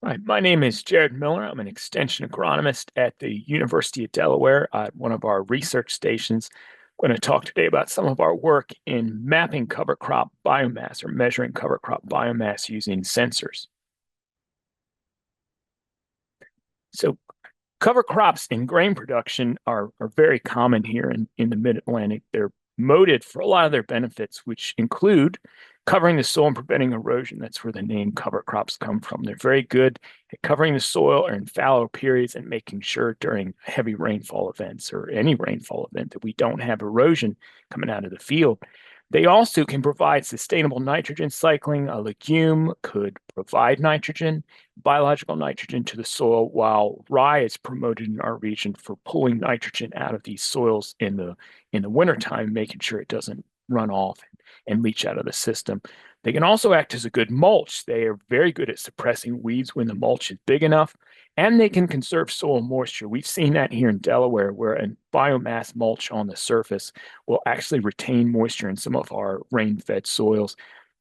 Hi, my name is Jarrod Miller. I'm an extension agronomist at the University of Delaware at one of our research stations. I'm going to talk today about some of our work in mapping cover crop biomass or measuring cover crop biomass using sensors. So cover crops in grain production are very common here in the Mid-Atlantic. They're noted for a lot of their benefits, which include covering the soil and preventing erosion. That's where the name cover crops come from. They're very good at covering the soil or in fallow periods and making sure during heavy rainfall events or any rainfall event that we don't have erosion coming out of the field. They also can provide sustainable nitrogen cycling. A legume could provide nitrogen, biological nitrogen to the soil, while rye is promoted in our region for pulling nitrogen out of these soils in the wintertime, making sure it doesn't run off and leach out of the system. They can also act as a good mulch. They are very good at suppressing weeds when the mulch is big enough, and they can conserve soil moisture. We've seen that here in Delaware, where a biomass mulch on the surface will actually retain moisture in some of our rain-fed soils.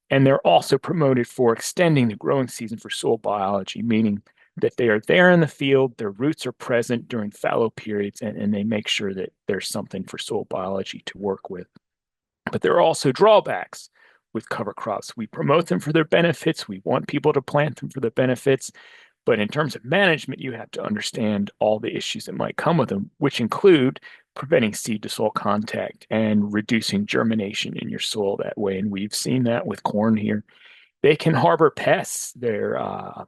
And they're also promoted for extending the growing season for soil biology, meaning that they are there in the field, their roots are present during fallow periods, and they make sure that there's something for soil biology to work with. But there are also drawbacks with cover crops. We promote them for their benefits. We want people to plant them for the benefits. But in terms of management, you have to understand all the issues that might come with them, which include preventing seed to soil contact and reducing germination in your soil that way. And we've seen that with corn here. They can harbor pests. They're a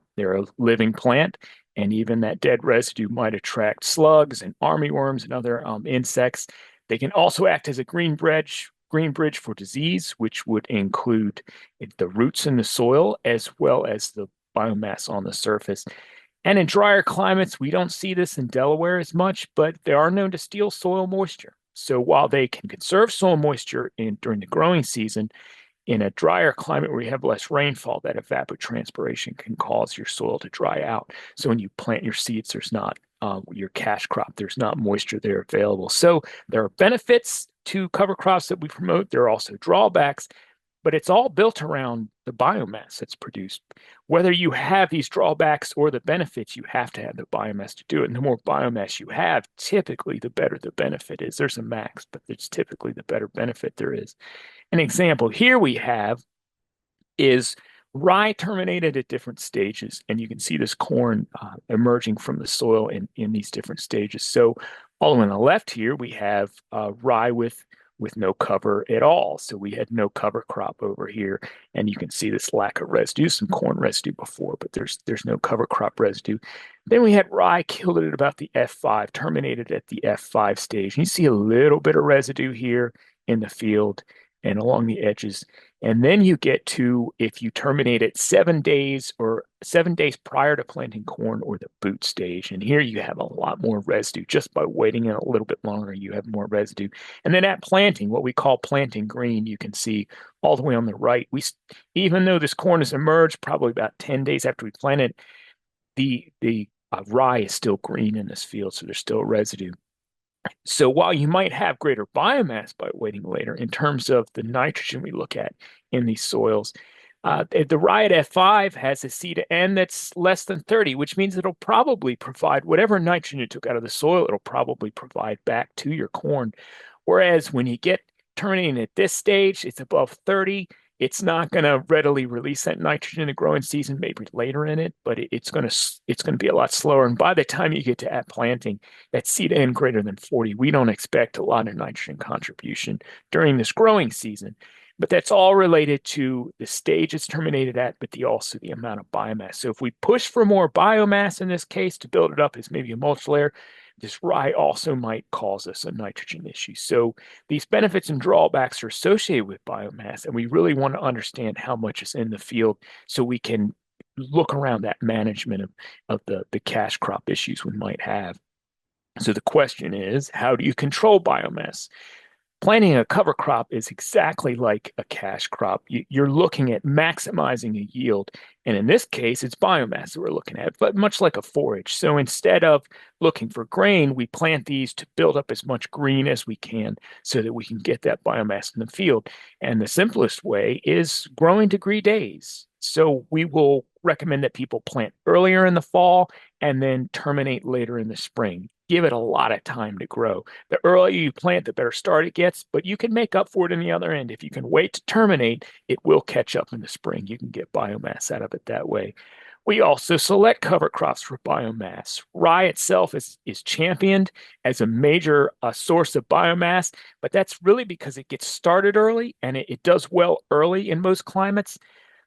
living plant, and even that dead residue might attract slugs and armyworms and other insects. They can also act as a green bridge for disease, which would include the roots in the soil as well as the biomass on the surface. And in drier climates, we don't see this in Delaware as much, but they are known to steal soil moisture. So while they can conserve soil moisture during the growing season, in a drier climate where you have less rainfall, that evapotranspiration can cause your soil to dry out. So when you plant your seeds, there's not your cash crop, there's not moisture there available. So there are benefits to cover crops that we promote. There are also drawbacks, but it's all built around the biomass that's produced. Whether you have these drawbacks or the benefits, you have to have the biomass to do it. And the more biomass you have, typically the better the benefit is. There's a max, but it's typically the better benefit there is. An example here we have is rye terminated at different stages, and you can see this corn emerging from the soil in these different stages. So all on the left here, we have rye with no cover at all. So we had no cover crop over here, and you can see this lack of residue, some corn residue before, but there's no cover crop residue. Then we had rye killed it at about the F5, terminated at the F5 stage. And you see a little bit of residue here in the field and along the edges. And then you get to if you terminate it 7 days or 7 days prior to planting corn or the boot stage. And here you have a lot more residue. Just by waiting a little bit longer, you have more residue. And then at planting, what we call planting green, you can see all the way on the right. Even though this corn has emerged probably about 10 days after we planted, the rye is still green in this field, so there's still residue. So while you might have greater biomass by waiting later, in terms of the nitrogen we look at in these soils, the rye at F5 has a C to N that's less than 30, which means it'll probably provide whatever nitrogen you took out of the soil, it'll probably provide back to your corn. Whereas when you get terminating at this stage, it's above 30. It's not going to readily release that nitrogen in the growing season, maybe later in it, but it's going to be a lot slower. And by the time you get to at planting, that C to N greater than 40, we don't expect a lot of nitrogen contribution during this growing season. But that's all related to the stage it's terminated at, but also the amount of biomass. So if we push for more biomass in this case to build it up as maybe a mulch layer, this rye also might cause us a nitrogen issue. So these benefits and drawbacks are associated with biomass, and we really want to understand how much is in the field so we can look around that management of the cash crop issues we might have. So the question is, how do you control biomass? Planting a cover crop is exactly like a cash crop. You're looking at maximizing a yield. And in this case, it's biomass that we're looking at, but much like a forage. So instead of looking for grain, we plant these to build up as much green as we can so that we can get that biomass in the field. And the simplest way is growing degree days. So we will recommend that people plant earlier in the fall and then terminate later in the spring. Give it a lot of time to grow. The earlier you plant, the better start it gets, but you can make up for it in the other end. If you can wait to terminate, it will catch up in the spring. You can get biomass out of it that way. We also select cover crops for biomass. Rye itself is championed as a major source of biomass, but that's really because it gets started early and it does well early in most climates.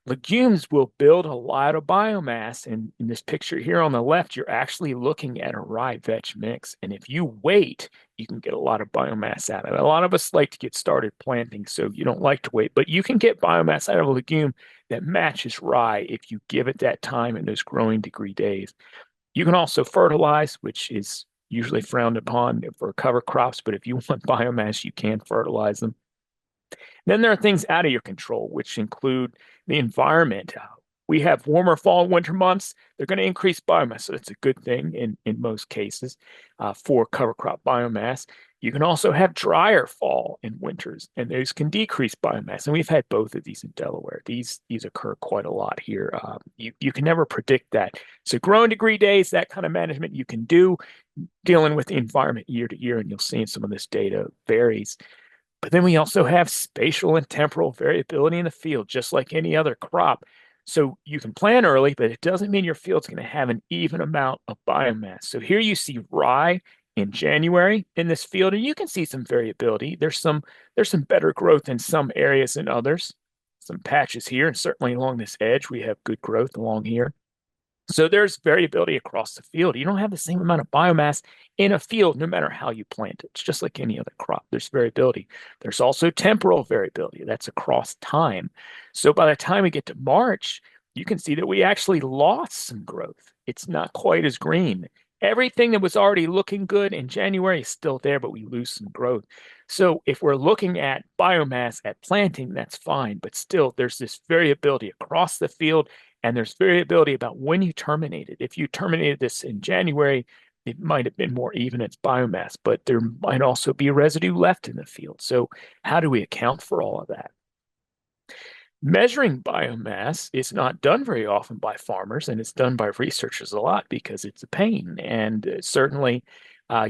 Legumes will build a lot of biomass. And in this picture here on the left, you're actually looking at a rye vetch mix. And if you wait, you can get a lot of biomass out of it. A lot of us like to get started planting, so you don't like to wait, but you can get biomass out of a legume that matches rye if you give it that time in those growing degree days. You can also fertilize, which is usually frowned upon for cover crops, but if you want biomass, you can fertilize them. Then there are things out of your control, which include the environment. We have warmer fall and winter months. They're going to increase biomass. So that's a good thing in most cases for cover crop biomass. You can also have drier fall and winters, and those can decrease biomass. And we've had both of these in Delaware. These occur quite a lot here. You can never predict that. So growing degree days, that kind of management you can do, dealing with the environment year to year, and you'll see in some of this data varies. But then we also have spatial and temporal variability in the field, just like any other crop. So you can plant early, but it doesn't mean your field's going to have an even amount of biomass. So here you see rye in January in this field, and you can see some variability. There's some better growth in some areas than others. Some patches here, and certainly along this edge, we have good growth along here. So there's variability across the field. You don't have the same amount of biomass in a field no matter how you plant it. It's just like any other crop. There's variability. There's also temporal variability. That's across time. So by the time we get to March, you can see that we actually lost some growth. It's not quite as green. Everything that was already looking good in January is still there, but we lose some growth. So if we're looking at biomass at planting, that's fine. But still, there's this variability across the field, and there's variability about when you terminate it. If you terminated this in January, it might have been more even its biomass, but there might also be residue left in the field. So how do we account for all of that? Measuring biomass is not done very often by farmers, and it's done by researchers a lot because it's a pain. And certainly,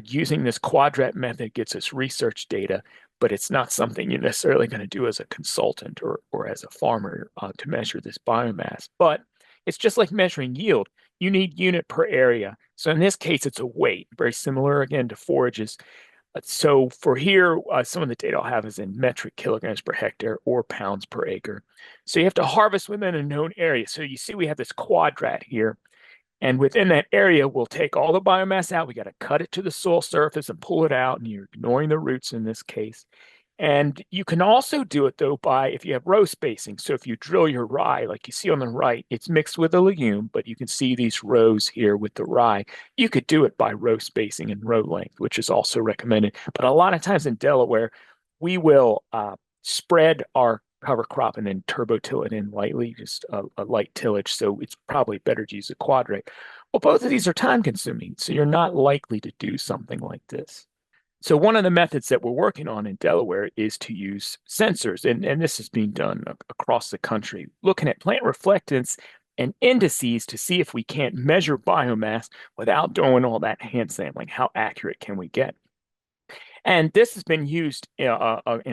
using this quadrat method gets us research data, but it's not something you're necessarily going to do as a consultant or as a farmer to measure this biomass. But it's just like measuring yield. You need unit per area. So in this case, it's a weight, very similar again to forages. So for here, some of the data I'll have is in metric kilograms per hectare or pounds per acre. So you have to harvest within a known area. So you see we have this quadrat here. And within that area, we'll take all the biomass out. We got to cut it to the soil surface and pull it out. And you're ignoring the roots in this case. And you can also do it though by if you have row spacing. So if you drill your rye, like you see on the right, it's mixed with a legume, but you can see these rows here with the rye. You could do it by row spacing and row length, which is also recommended. But a lot of times in Delaware, we will spread our cover crop and then turbo till it in lightly, just a light tillage. So it's probably better to use a quadrate. Well, both of these are time consuming, so you're not likely to do something like this. So one of the methods that we're working on in Delaware is to use sensors, and this is being done across the country, looking at plant reflectance and indices to see if we can't measure biomass without doing all that hand sampling. How accurate can we get? And this has been used in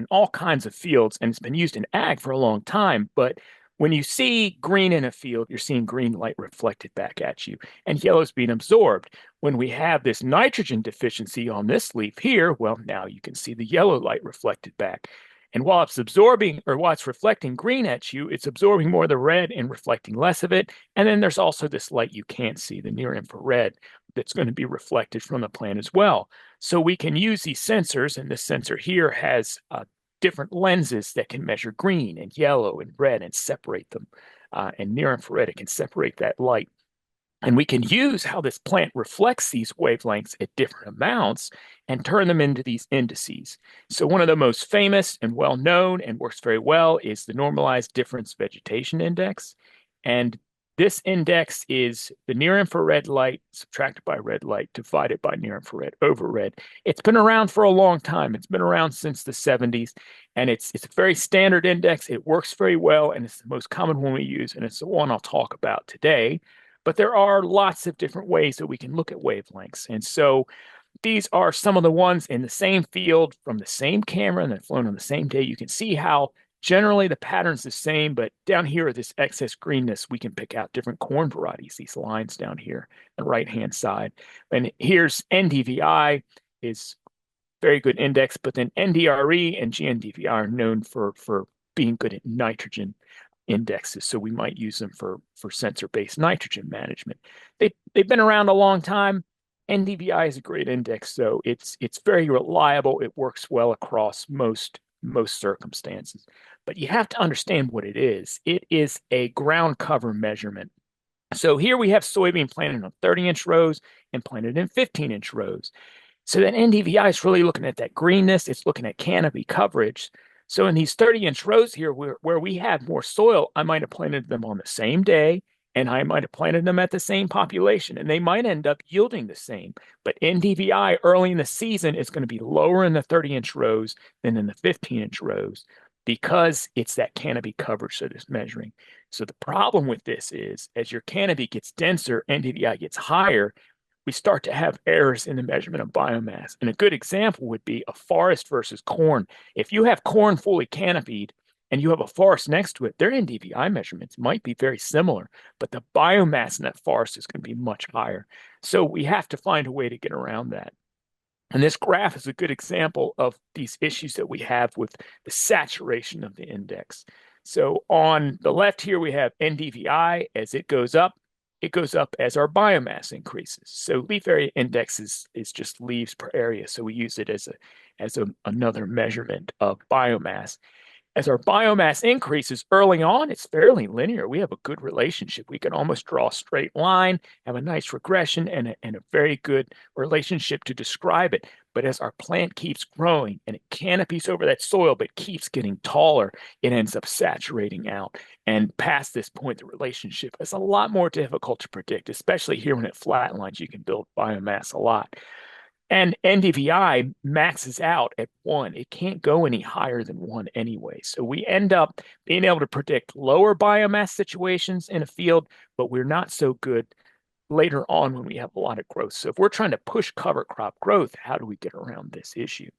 all kinds of fields, and it's been used in ag for a long time. But when you see green in a field, you're seeing green light reflected back at you, and yellow is being absorbed. When we have this nitrogen deficiency on this leaf here, well, now you can see the yellow light reflected back. And while it's absorbing or while it's reflecting green at you, it's absorbing more of the red and reflecting less of it. And then there's also this light you can't see, the near infrared, that's going to be reflected from the plant as well. So we can use these sensors, and this sensor here has different lenses that can measure green and yellow and red and separate them. And near infrared, it can separate that light. And we can use how this plant reflects these wavelengths at different amounts and turn them into these indices. So one of the most famous and well-known and works very well is the normalized difference vegetation index. And this index is the near-infrared light subtracted by red light divided by near-infrared over red. It's been around for a long time. It's been around since the 70s, and it's a very standard index. It works very well, and it's the most common one we use, and it's the one I'll talk about today. But there are lots of different ways that we can look at wavelengths. And so these are some of the ones in the same field from the same camera and they're flown on the same day. You can see how generally the pattern's the same, but down here, this excess greenness, we can pick out different corn varieties, these lines down here, the right-hand side. And here's NDVI is very good index, but then NDRE and GNDVI are known for being good at nitrogen indexes. So we might use them for sensor-based nitrogen management. They've been around a long time. NDVI is a great index, so it's very reliable. It works well across most circumstances. But you have to understand what it is. It is a ground cover measurement. So here we have soybean planted on 30-inch rows and planted in 15-inch rows. So then NDVI is really looking at that greenness. It's looking at canopy coverage. So in these 30-inch rows here, where we have more soil, I might have planted them on the same day, and I might have planted them at the same population, and they might end up yielding the same. But NDVI early in the season is going to be lower in the 30-inch rows than in the 15-inch rows because it's that canopy coverage that is measuring. So the problem with this is as your canopy gets denser, NDVI gets higher, we start to have errors in the measurement of biomass. And a good example would be a forest versus corn. If you have corn fully canopied and you have a forest next to it, their NDVI measurements might be very similar, but the biomass in that forest is going to be much higher. So we have to find a way to get around that. And this graph is a good example of these issues that we have with the saturation of the index. So on the left here, we have NDVI. As it goes up as our biomass increases. So leaf area index is just leaves per area. So we use it as another measurement of biomass. As our biomass increases early on, it's fairly linear. We have a good relationship. We can almost draw a straight line, have a nice regression, and a very good relationship to describe it. But as our plant keeps growing and it canopies over that soil, but keeps getting taller, it ends up saturating out. And past this point, the relationship is a lot more difficult to predict, especially here when it flatlines. You can build biomass a lot. And NDVI maxes out at 1. It can't go any higher than 1 anyway. So we end up being able to predict lower biomass situations in a field, but we're not so good later on when we have a lot of growth. So if we're trying to push cover crop growth, how do we get around this issue?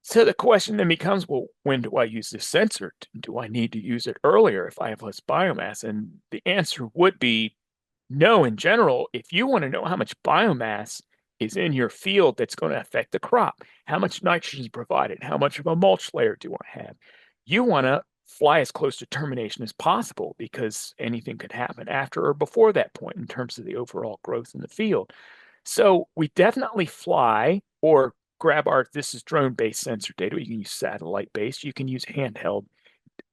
So the question then becomes, well, when do I use this sensor? Do I need to use it earlier if I have less biomass? And the answer would be no, in general. If you want to know how much biomass is in your field that's going to affect the crop, how much nitrogen is provided, how much of a mulch layer do I have, you want to fly as close to termination as possible because anything could happen after or before that point in terms of the overall growth in the field. So we definitely fly or grab this is drone-based sensor data. You can use satellite-based. You can use handheld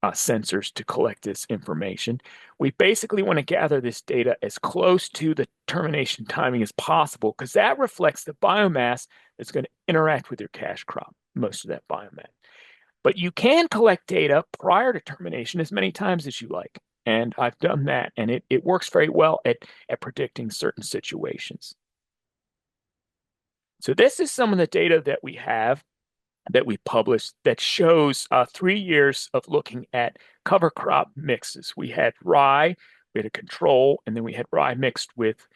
sensors to collect this information. We basically want to gather this data as close to the termination timing as possible because that reflects the biomass that's going to interact with your cash crop, most of that biomass. But you can collect data prior to termination as many times as you like. And I've done that, and it works very well at predicting certain situations. So this is some of the data that we have that we published that shows 3 years of looking at cover crop mixes. We had rye, we had a control, and then we had rye mixed with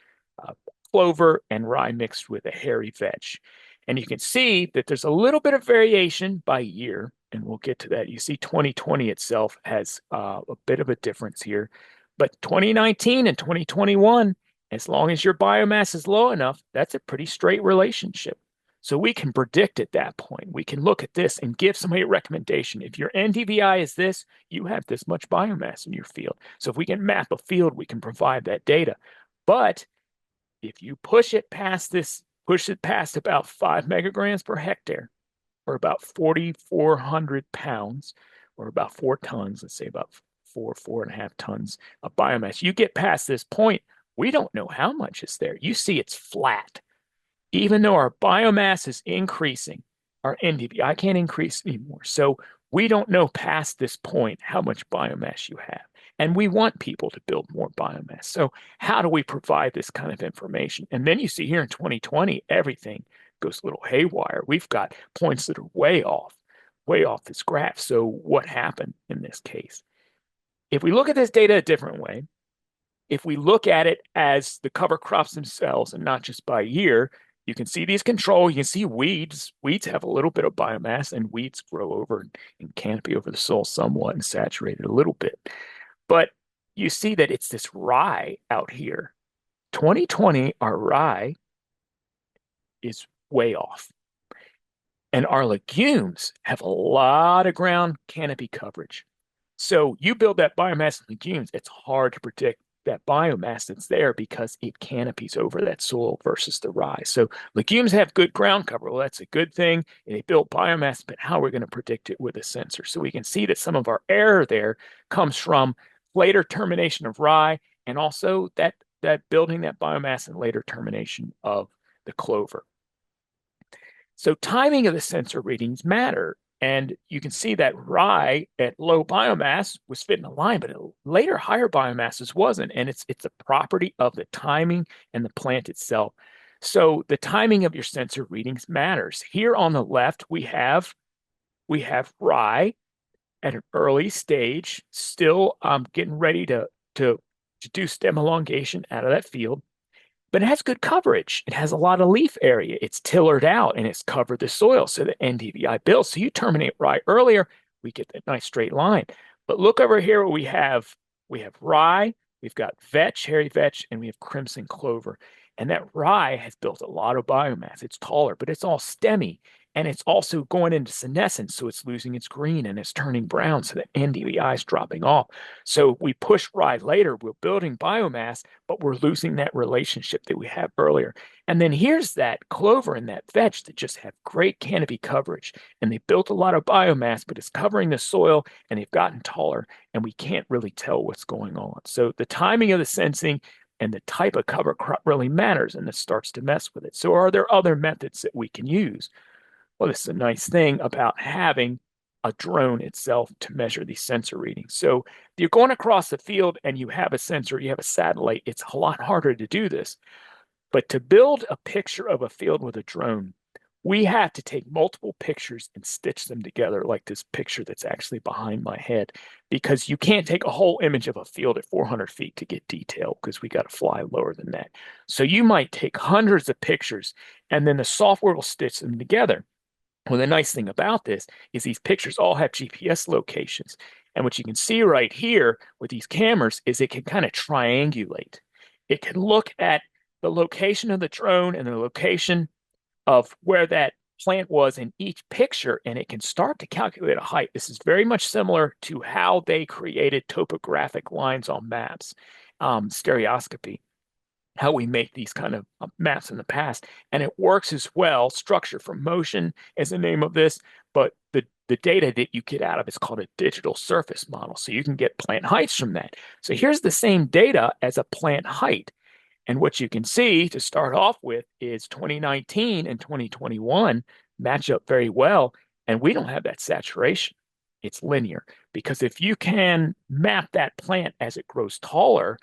clover and rye mixed with a hairy vetch. And you can see that there's a little bit of variation by year, and we'll get to that. You see 2020 itself has a bit of a difference here, but 2019 and 2021, as long as your biomass is low enough, that's a pretty straight relationship. So we can predict at that point. We can look at this and give somebody a recommendation. If your NDVI is this, you have this much biomass in your field. So if we can map a field, we can provide that data. But if you push it past about 5 megagrams per hectare, or about 4,400 pounds, or about 4 tons, let's say about 4.5 tons of biomass. You get past this point, we don't know how much is there. You see it's flat. Even though our biomass is increasing, our NDVI can't increase anymore. So we don't know past this point how much biomass you have. And we want people to build more biomass. So how do we provide this kind of information? And then you see here in 2020, everything goes a little haywire. We've got points that are way off this graph. So what happened in this case? If we look at this data a different way, if we look at it as the cover crops themselves and not just by year, you can see these control. You can see weeds. Weeds have a little bit of biomass, and weeds grow over and canopy over the soil somewhat and saturate it a little bit. But you see that it's this rye out here. 2020, our rye is way off. And our legumes have a lot of ground canopy coverage. So you build that biomass in legumes, it's hard to predict that biomass that's there because it canopies over that soil versus the rye. So legumes have good ground cover. Well, that's a good thing. They build biomass, but how are we going to predict it with a sensor? So we can see that some of our error there comes from later termination of rye and also that building that biomass and later termination of the clover. So timing of the sensor readings matter. And you can see that rye at low biomass was fit in a line, but later higher biomasses wasn't. And it's a property of the timing and the plant itself. So the timing of your sensor readings matters. Here on the left, we have rye at an early stage, still getting ready to do stem elongation out of that field. But it has good coverage. It has a lot of leaf area. It's tillered out and it's covered the soil so the NDVI builds. So you terminate rye earlier, we get that nice straight line. But look over here where we have rye, we've got vetch, hairy vetch, and we have crimson clover. And that rye has built a lot of biomass. It's taller, but it's all stemmy. And it's also going into senescence, so it's losing its green and it's turning brown, so the NDVI is dropping off. So we push rye later, we're building biomass, but we're losing that relationship that we had earlier. And then here's that clover and that vetch that just have great canopy coverage. And they built a lot of biomass, but it's covering the soil and they've gotten taller, and we can't really tell what's going on. So the timing of the sensing and the type of cover crop really matters, and this starts to mess with it. So are there other methods that we can use? Well, this is a nice thing about having a drone itself to measure these sensor readings. So if you're going across the field and you have a sensor, you have a satellite, it's a lot harder to do this. But to build a picture of a field with a drone, we have to take multiple pictures and stitch them together, like this picture that's actually behind my head, because you can't take a whole image of a field at 400 feet to get detail because we got to fly lower than that. So you might take hundreds of pictures and then the software will stitch them together. Well, the nice thing about this is these pictures all have GPS locations. And what you can see right here with these cameras is it can kind of triangulate. It can look at the location of the drone and the location of where that plant was in each picture, and it can start to calculate a height. This is very much similar to how they created topographic lines on maps, stereoscopy, how we make these kind of maps in the past. And it works as well. Structure from motion is the name of this, but the data that you get out of it's called a digital surface model. So you can get plant heights from that. So here's the same data as a plant height. And what you can see to start off with is 2019 and 2021 match up very well. And we don't have that saturation. It's linear because if you can map that plant as it grows taller,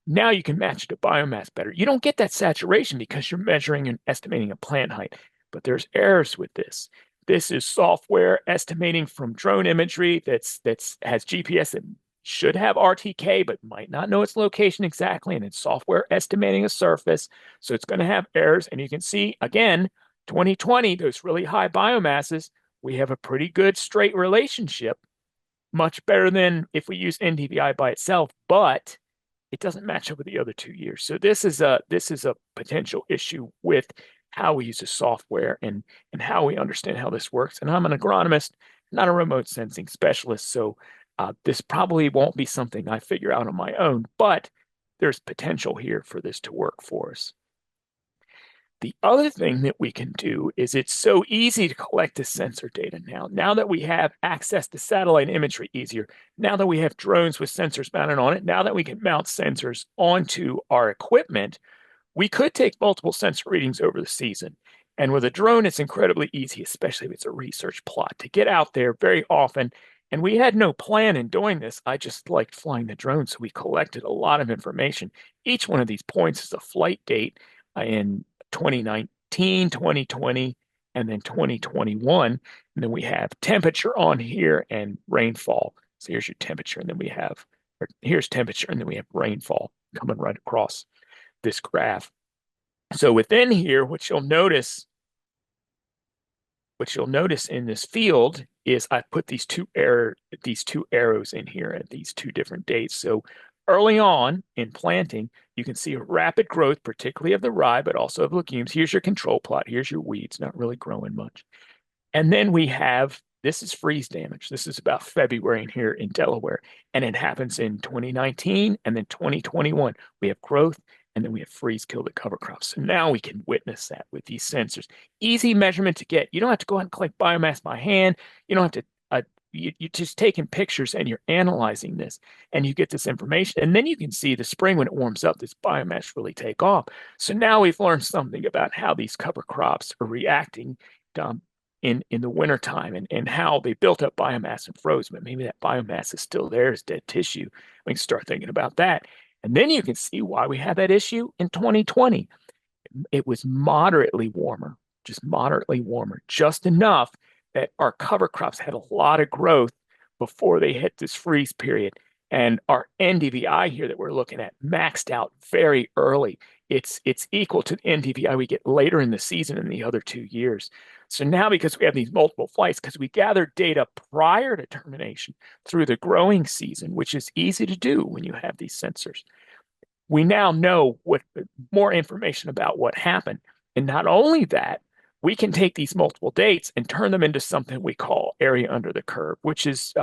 now you can match it to biomass better. You don't get that saturation because you're measuring and estimating a plant height, but there's errors with this. This is software estimating from drone imagery that's has GPS that should have RTK, but might not know its location exactly. And it's software estimating a surface. So it's going to have errors. And you can see, again, 2020, those really high biomasses, we have a pretty good straight relationship, much better than if we use NDVI by itself, but it doesn't match up with the other 2 years. So this is a potential issue with how we use the software and how we understand how this works. And I'm an agronomist, not a remote sensing specialist. So this probably won't be something I figure out on my own, but there's potential here for this to work for us. The other thing that we can do is it's so easy to collect the sensor data now. Now that we have access to satellite imagery easier, now that we have drones with sensors mounted on it, now that we can mount sensors onto our equipment, we could take multiple sensor readings over the season. And with a drone, it's incredibly easy, especially if it's a research plot, to get out there very often. And we had no plan in doing this. I just liked flying the drone. So we collected a lot of information. Each one of these points is a flight date in 2019, 2020, and then 2021. And then we have temperature on here and rainfall. So here's your temperature. And then we have, or here's temperature, and then we have rainfall coming right across this graph. So within here, what you'll notice in this field is I put these two arrows in here at these two different dates. So early on in planting, you can see a rapid growth, particularly of the rye, but also of legumes. Here's your control plot. Here's your weeds, not really growing much. And then we have, this is freeze damage. This is about February in here in Delaware. And it happens in 2019 and then 2021. We have growth and then we have freeze kill the cover crops. So now we can witness that with these sensors. Easy measurement to get. You don't have to go out and collect biomass by hand. You don't have to, you're just taking pictures and you're analyzing this and you get this information. And then you can see the spring when it warms up, this biomass really take off. So now we've learned something about how these cover crops are reacting in the wintertime and how they built up biomass and froze, but maybe that biomass is still there as dead tissue. We can start thinking about that. And then you can see why we had that issue in 2020. It was moderately warmer, just moderately warmer, just enough that our cover crops had a lot of growth before they hit this freeze period. And our NDVI here that we're looking at maxed out very early. It's equal to the NDVI we get later in the season in the other 2 years. So now, because we have these multiple flights, because we gathered data prior to termination through the growing season, which is easy to do when you have these sensors, we now know what more information about what happened. And not only that, we can take these multiple dates and turn them into something we call area under the curve, which is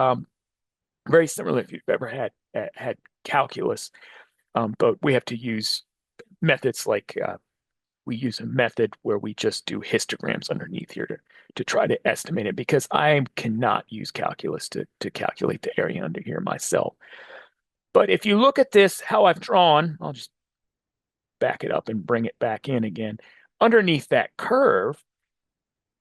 very similar if you've ever had calculus, but we have to use methods like we use a method where we just do histograms underneath here to try to estimate it because I cannot use calculus to calculate the area under here myself. But if you look at this, how I've drawn, I'll just back it up and bring it back in again. Underneath that curve,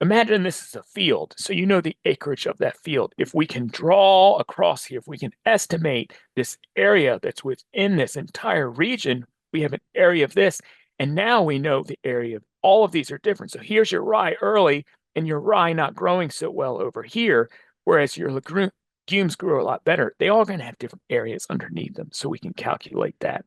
imagine this is a field. So you know the acreage of that field. If we can draw across here, if we can estimate this area that's within this entire region, we have an area of this. And now we know the area of all of these are different. So here's your rye early and your rye not growing so well over here, whereas your legumes grow a lot better. They all going to have different areas underneath them. So we can calculate that.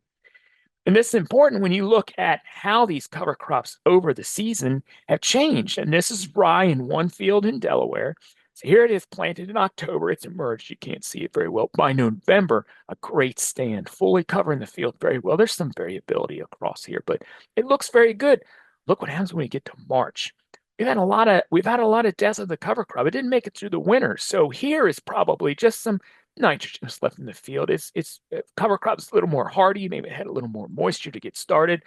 And this is important when you look at how these cover crops over the season have changed. And this is rye in one field in Delaware. So here it is planted in October. It's emerged. You can't see it very well. By November, a great stand, fully covering the field very well. There's some variability across here, but it looks very good. Look what happens when we get to March. We've had a lot of deaths of the cover crop. It didn't make it through the winter. So here is probably just some nitrogen is left in the field. It's cover crops a little more hardy. Maybe it had a little more moisture to get started.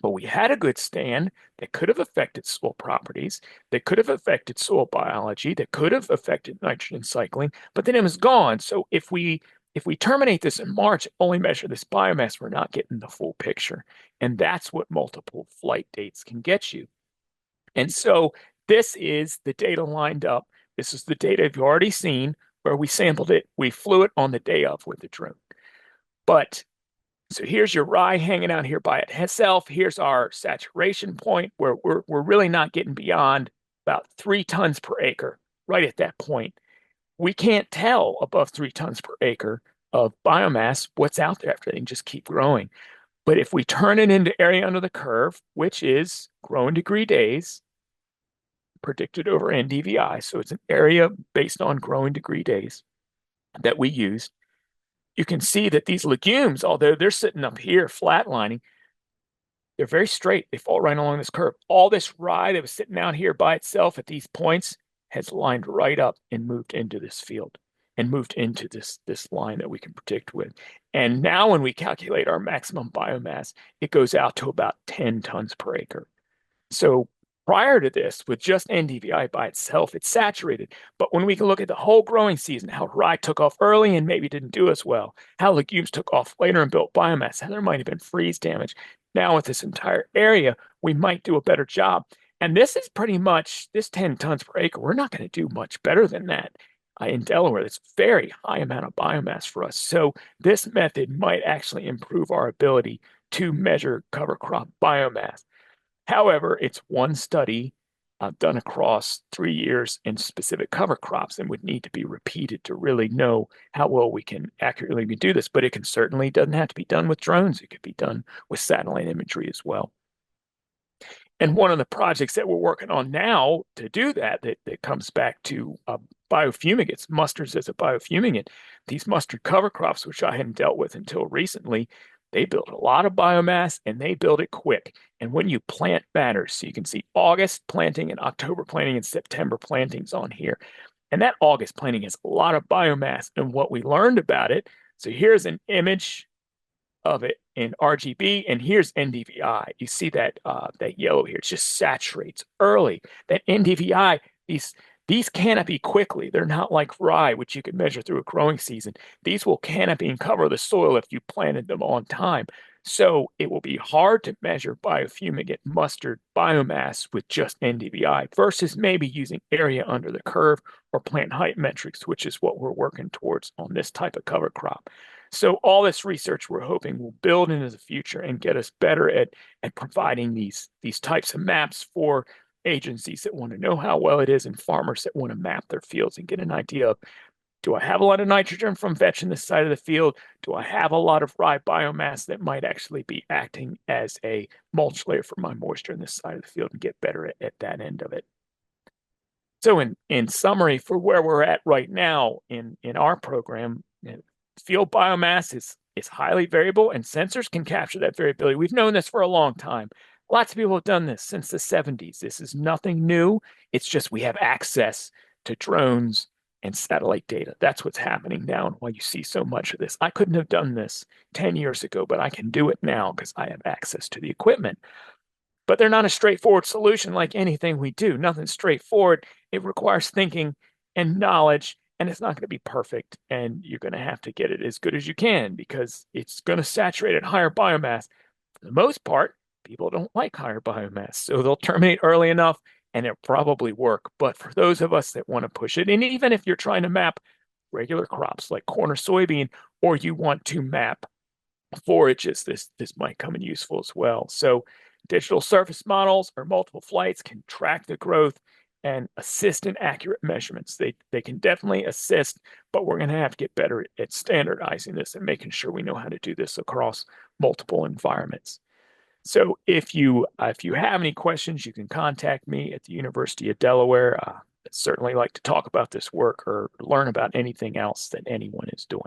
But we had a good stand that could have affected soil properties, that could have affected soil biology, that could have affected nitrogen cycling, but then it was gone. So if we terminate this in March, only measure this biomass, we're not getting the full picture. And that's what multiple flight dates can get you. And so this is the data lined up. This is the data you've already seen where we sampled it. We flew it on the day of with the drone. But so here's your rye hanging out here by itself. Here's our saturation point where we're really not getting beyond about 3 tons per acre right at that point. We can't tell above 3 tons per acre of biomass what's out there after they can just keep growing. But if we turn it into area under the curve, which is growing degree days, predicted over NDVI, so it's an area based on growing degree days that we use, you can see that these legumes, although they're sitting up here flatlining, they're very straight. They fall right along this curve. All this rye that was sitting out here by itself at these points has lined right up and moved into this field and moved into this line that we can predict with. And now when we calculate our maximum biomass, it goes out to about 10 tons per acre. So prior to this, with just NDVI by itself, it's saturated. But when we can look at the whole growing season, how rye took off early and maybe didn't do as well, how legumes took off later and built biomass, how there might have been freeze damage. Now with this entire area, we might do a better job. And this is pretty much this 10 tons per acre. We're not going to do much better than that in Delaware. That's a very high amount of biomass for us. So this method might actually improve our ability to measure cover crop biomass. However, it's one study done across 3 years in specific cover crops and would need to be repeated to really know how well we can accurately do this. But it can certainly doesn't have to be done with drones. It could be done with satellite imagery as well. And one of the projects that we're working on now to do that comes back to biofumigates, mustards as a biofumigant. These mustard cover crops, which I hadn't dealt with until recently, they build a lot of biomass and they build it quick. And when you plant batters, so you can see August planting and October planting and September plantings on here. And that August planting has a lot of biomass. And what we learned about it, so here's an image of it in RGB, and here's NDVI. You see that yellow here. It just saturates early. That NDVI, these canopy quickly. They're not like rye, which you can measure through a growing season. These will canopy and cover the soil if you planted them on time. So it will be hard to measure biofumigate mustard biomass with just NDVI versus maybe using area under the curve or plant height metrics, which is what we're working towards on this type of cover crop. So all this research we're hoping will build into the future and get us better at providing these types of maps for agencies that want to know how well it is and farmers that want to map their fields and get an idea of, do I have a lot of nitrogen from vetch in this side of the field? Do I have a lot of rye biomass that might actually be acting as a mulch layer for my moisture in this side of the field and get better at that end of it? So in summary, for where we're at right now in our program, field biomass is highly variable, and sensors can capture that variability. We've known this for a long time. Lots of people have done this since the 70s. This is nothing new. It's just we have access to drones and satellite data. That's what's happening now and why you see so much of this. I couldn't have done this 10 years ago, but I can do it now because I have access to the equipment. But they're not a straightforward solution like anything we do. Nothing's straightforward. It requires thinking and knowledge, and it's not going to be perfect. And you're going to have to get it as good as you can because it's going to saturate at higher biomass. For the most part, people don't like higher biomass, so they'll terminate early enough and it'll probably work. But for those of us that want to push it, and even if you're trying to map regular crops like corn or soybean, or you want to map forages, this might come in useful as well. So digital surface models or multiple flights can track the growth and assist in accurate measurements. They can definitely assist, but we're going to have to get better at standardizing this and making sure we know how to do this across multiple environments. So if you have any questions, you can contact me at the University of Delaware. I'd certainly like to talk about this work or learn about anything else that anyone is doing.